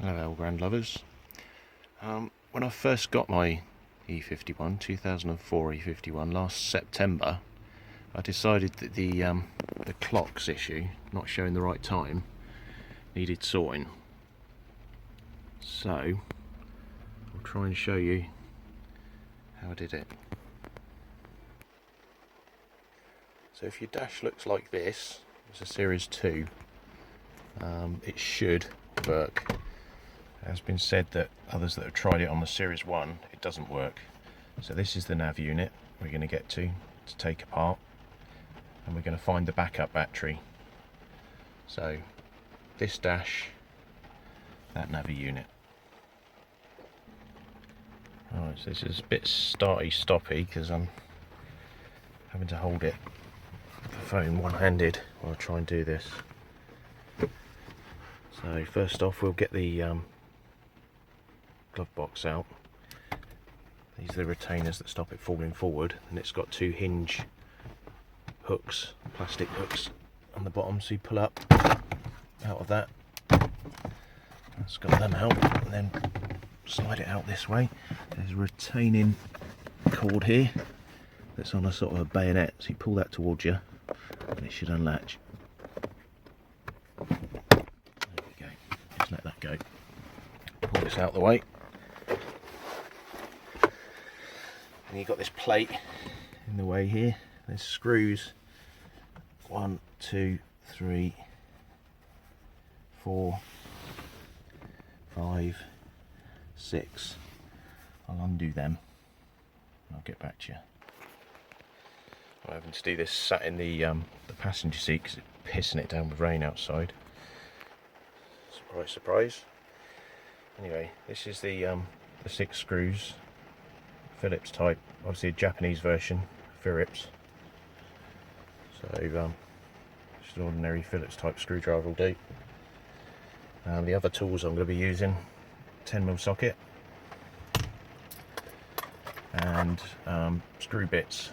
Hello Elgrand lovers. When I first got my E51, 2004 E51 last September, I decided that the clock's issue, not showing the right time, needed sorting. So I'll try and show you how I did it. So if your dash looks like this, it's a Series 2, it should work. It has been said that others that have tried it on the Series 1, it doesn't work. So this is the Nav unit we're going to get to take apart, and we're going to find the backup battery. So this dash, that Nav unit. Alright, so this is a bit starty-stoppy because I'm having to hold it, the phone one-handed while I try and do this. So first off, we'll get the glove box out. These are the retainers that stop it falling forward, and it's got two hinge hooks, plastic hooks on the bottom, so you pull up out of that. That's got them out, and then slide it out this way. There's a retaining cord here that's on a sort of a bayonet, so you pull that towards you and it should unlatch. There we go, just let that go. Pull this out the way, and you've got this plate in the way here. There's screws, 1, 2, 3, 4, 5, 6. I'll undo them and I'll get back to you. I'm having to do this sat in the passenger seat because it's pissing it down with rain outside. Surprise, surprise. Anyway, this is the 6 screws, Phillips type, obviously a Japanese version, Phillips. So just an ordinary Phillips type screwdriver will do. The other tools I'm going to be using, 10mm socket and screw bits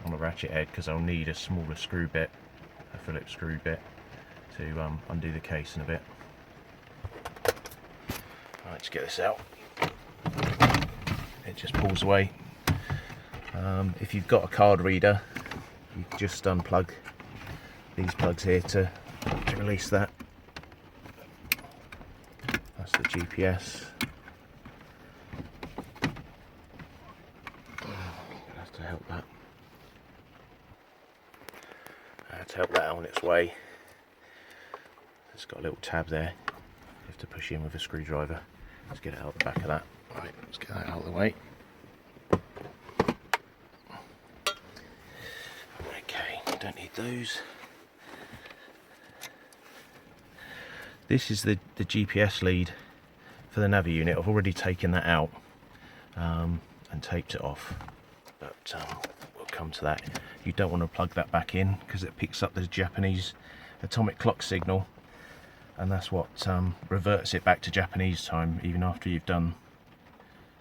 on a ratchet head, because I'll need a smaller screw bit, a Phillips screw bit, to undo the case in a bit. Right, let's get this out. It just pulls away. If you've got a card reader, you can just unplug these plugs here to release that. That's the GPS. Have to help that. To help that on its way. It's got a little tab there. You have to push in with a screwdriver. Let's get it out the back of that. Right, let's get that out of the way. Okay, don't need those. This is the GPS lead for the Nav unit. I've already taken that out and taped it off, but we'll come to that. You don't want to plug that back in because it picks up the Japanese atomic clock signal, and that's what reverts it back to Japanese time even after you've done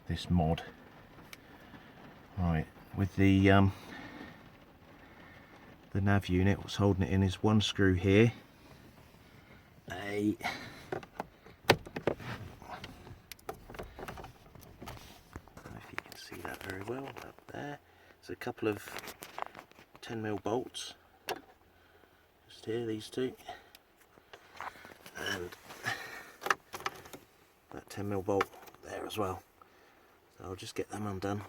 this mod. Right, with the Nav unit, what's holding it in is one screw here, I don't know if you can see that very well up there. There's a couple of 10mm bolts just here, these two, and that 10mm bolt there as well. So I'll just get them undone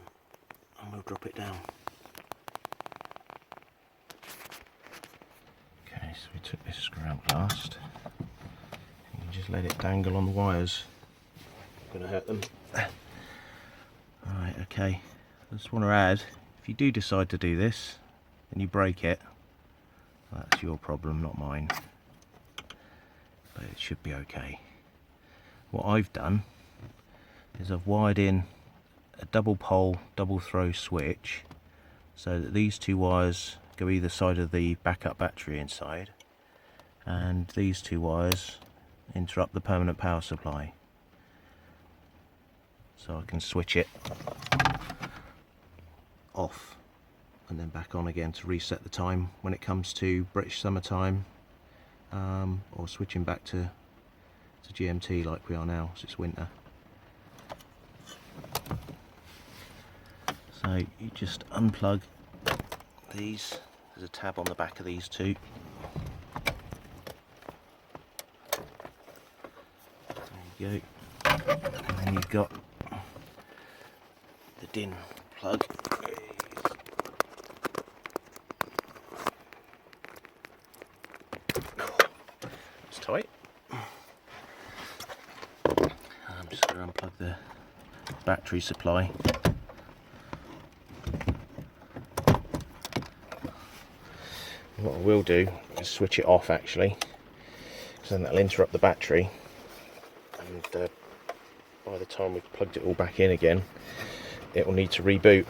and we'll drop it down. Okay, so we took this screw out last. You just let it dangle on the wires. Not going to hurt them. Alright, okay. I just want to add, if you do decide to do this and you break it, that's your problem, not mine. But it should be okay. What I've done is I've wired in a double pole, double throw switch so that these two wires go either side of the backup battery inside, and these two wires interrupt the permanent power supply. So I can switch it off and then back on again to reset the time when it comes to British summertime, or switching back to to GMT like we are now, as it's winter. So you just unplug these. There's a tab on the back of these two. There you go. And then you've got the DIN plug. It's tight. I'm just going to unplug the battery supply. What I will do is switch it off actually, because then that'll interrupt the battery, and by the time we've plugged it all back in again, it will need to reboot.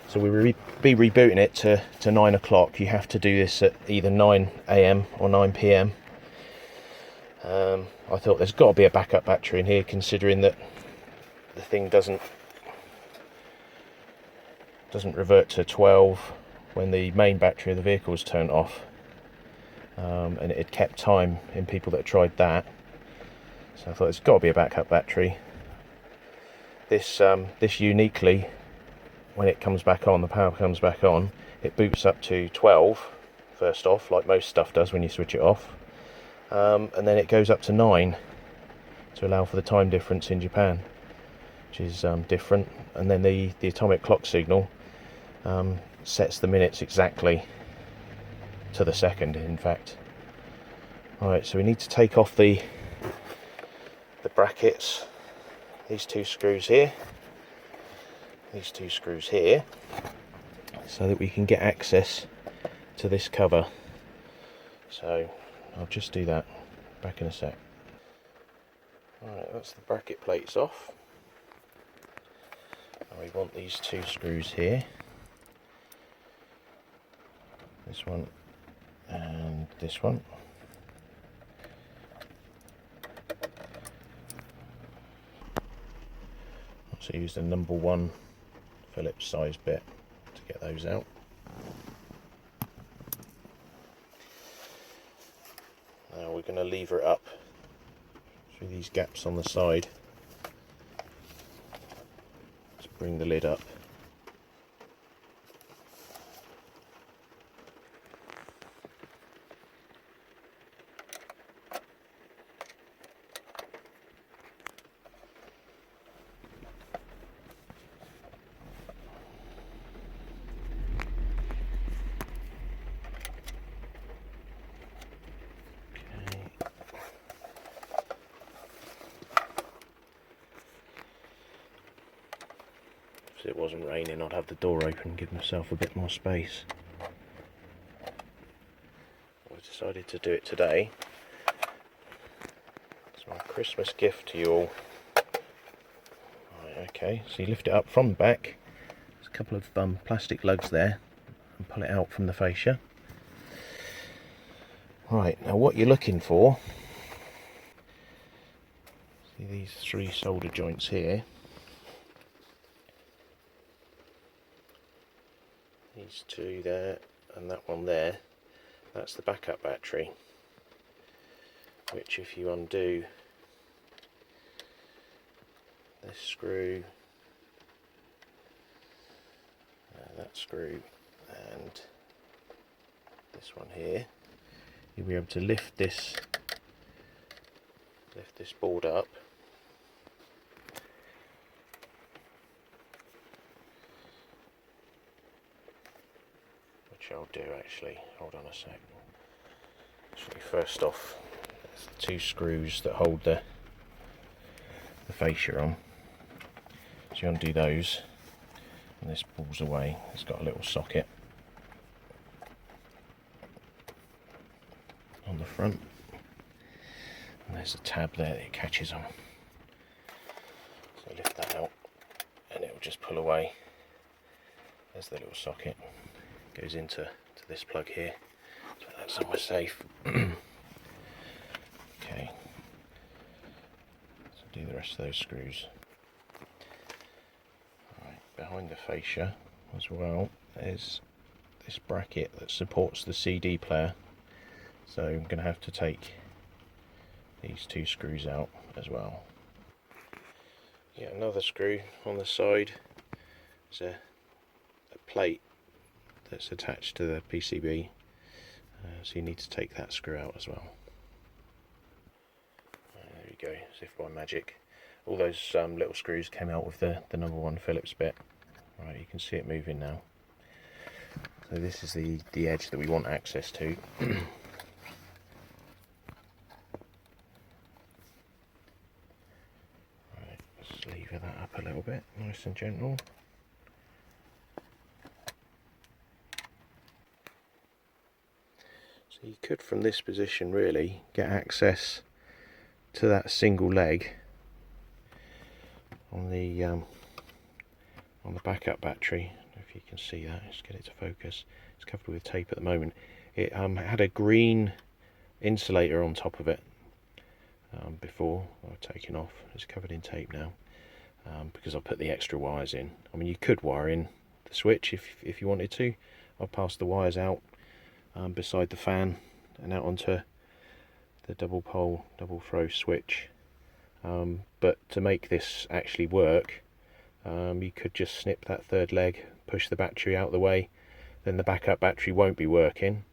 So we'll be rebooting it to 9 o'clock. You have to do this at either 9 AM or 9 PM. I thought there's got to be a backup battery in here, considering that the thing doesn't revert to 12 when the main battery of the vehicle was turned off, and it had kept time in people that had tried that. So I thought there's got to be a backup battery. This uniquely, when it comes back on, the power comes back on, it boots up to 12 first off, like most stuff does when you switch it off, and then it goes up to 9 to allow for the time difference in Japan, which is different. And then the atomic clock signal sets the minutes exactly to the second, in fact. Alright, so we need to take off the brackets, these two screws here, these two screws here, so that we can get access to this cover. So I'll just do that, back in a sec. Alright, that's the bracket plates off. And we want these two screws here, this one and this one. Also used a number 1 Phillips size bit to get those out. Now we're going to lever it up through these gaps on the side to bring the lid up. If it wasn't raining, I'd have the door open, give myself a bit more space. I decided to do it today. It's my Christmas gift to you all. Right, okay, so you lift it up from the back. There's a couple of plastic lugs there, and pull it out from the fascia. Right, now what you're looking for, see these 3 solder joints here. These 2 there and that one there, that's the backup battery, which if you undo this screw, that screw and this one here, you'll be able to lift this board up, which I'll do actually. Hold on a sec. Actually, first off, there's the 2 screws that hold the fascia on. So you undo those, and this pulls away. It's got a little socket on the front, and there's a tab there that it catches on. So lift that out, and it will just pull away. There's the little socket. Goes into this plug here, so that's somewhere safe. Okay, so do the rest of those screws. Right, behind the fascia as well is this bracket that supports the CD player, so I'm going to have to take these two screws out as well. Yet another screw on the side. There's a plate that's attached to the PCB, so you need to take that screw out as well. There you go, as if by magic. All those little screws came out with the number 1 Phillips bit. Right, you can see it moving now. So this is the edge that we want access to. Right, let's lever that up a little bit, nice and gentle. So you could, from this position, really get access to that single leg on the backup battery. I don't know if you can see that. Let's get it to focus. It's covered with tape at the moment. It had a green insulator on top of it before. I've taken off. It's covered in tape now because I put the extra wires in. I mean, you could wire in the switch if you wanted to. I'll pass the wires out beside the fan and out onto the double pole, double throw switch. But to make this actually work, you could just snip that third leg, push the battery out of the way, then the backup battery won't be working.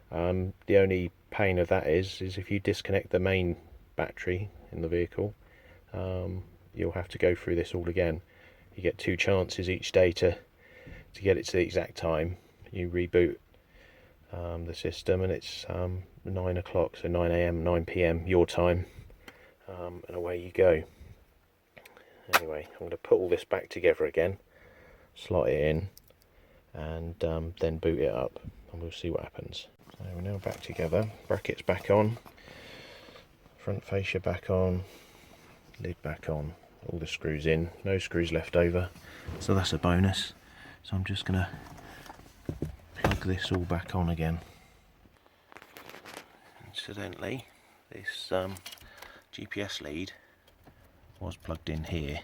The only pain of that is if you disconnect the main battery in the vehicle, you'll have to go through this all again. You get 2 chances each day to get it to the exact time. You reboot the system and it's 9 o'clock, so 9 AM, 9 PM your time, and away you go. Anyway, I'm going to put all this back together again, slot it in, and then boot it up, and we'll see what happens. So we're now back together, brackets back on, front fascia back on, lid back on, all the screws in, no screws left over, so that's a bonus. So I'm just going to plug this all back on again. Incidentally, this GPS lead was plugged in here.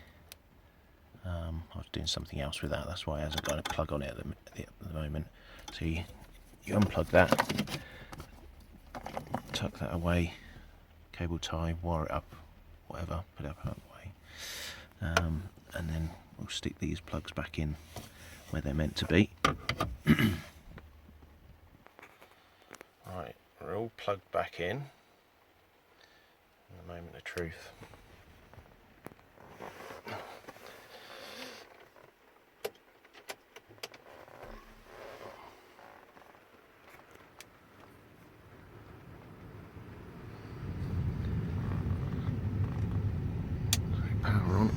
I was doing something else with that, that's why it hasn't got a plug on it at the moment. So you unplug that, tuck that away, cable tie, wire it up, whatever, put it up that way, and then we'll stick these plugs back in where they're meant to be. Right, we're all plugged back in. The moment of truth. Power on.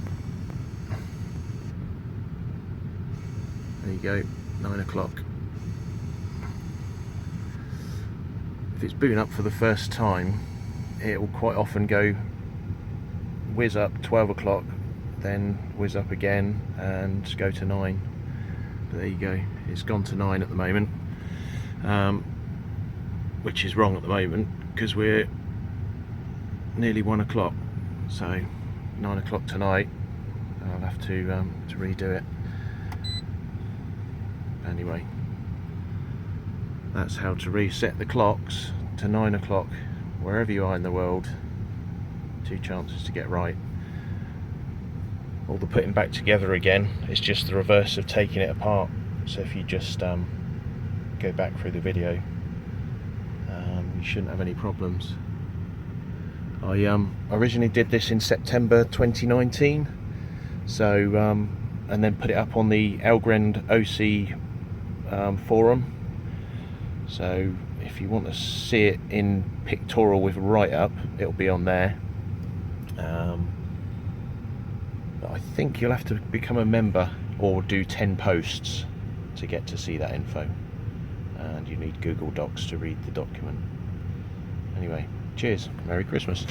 There you go, 9 o'clock. If it's booting up for the first time, it will quite often go whiz up 12 o'clock, then whiz up again and go to 9. But there you go, it's gone to 9 at the moment, which is wrong at the moment because we're nearly 1 o'clock. So 9 o'clock tonight, I'll have to redo it. Anyway, that's how to reset the clocks to 9 o'clock wherever you are in the world. 2 chances to get right. All the putting back together again is just the reverse of taking it apart. So if you just go back through the video, you shouldn't have any problems. I originally did this in September 2019, so and then put it up on the ElgrandOC forum. So if you want to see it in pictorial with write-up, it'll be on there. But I think you'll have to become a member or do 10 posts to get to see that info, and you need Google Docs to read the document. Anyway, cheers, Merry Christmas.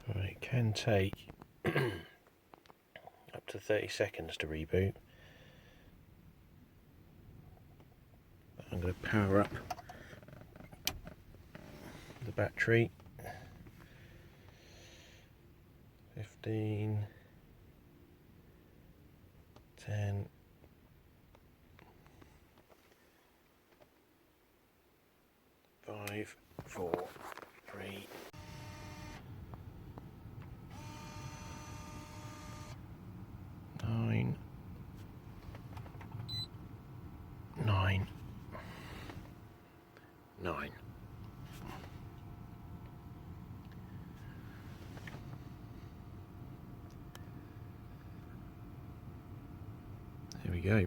Right, it can take up to 30 seconds to reboot. But I'm going to power up the battery. 15, 10, 5, 4, 3, 9. There we go.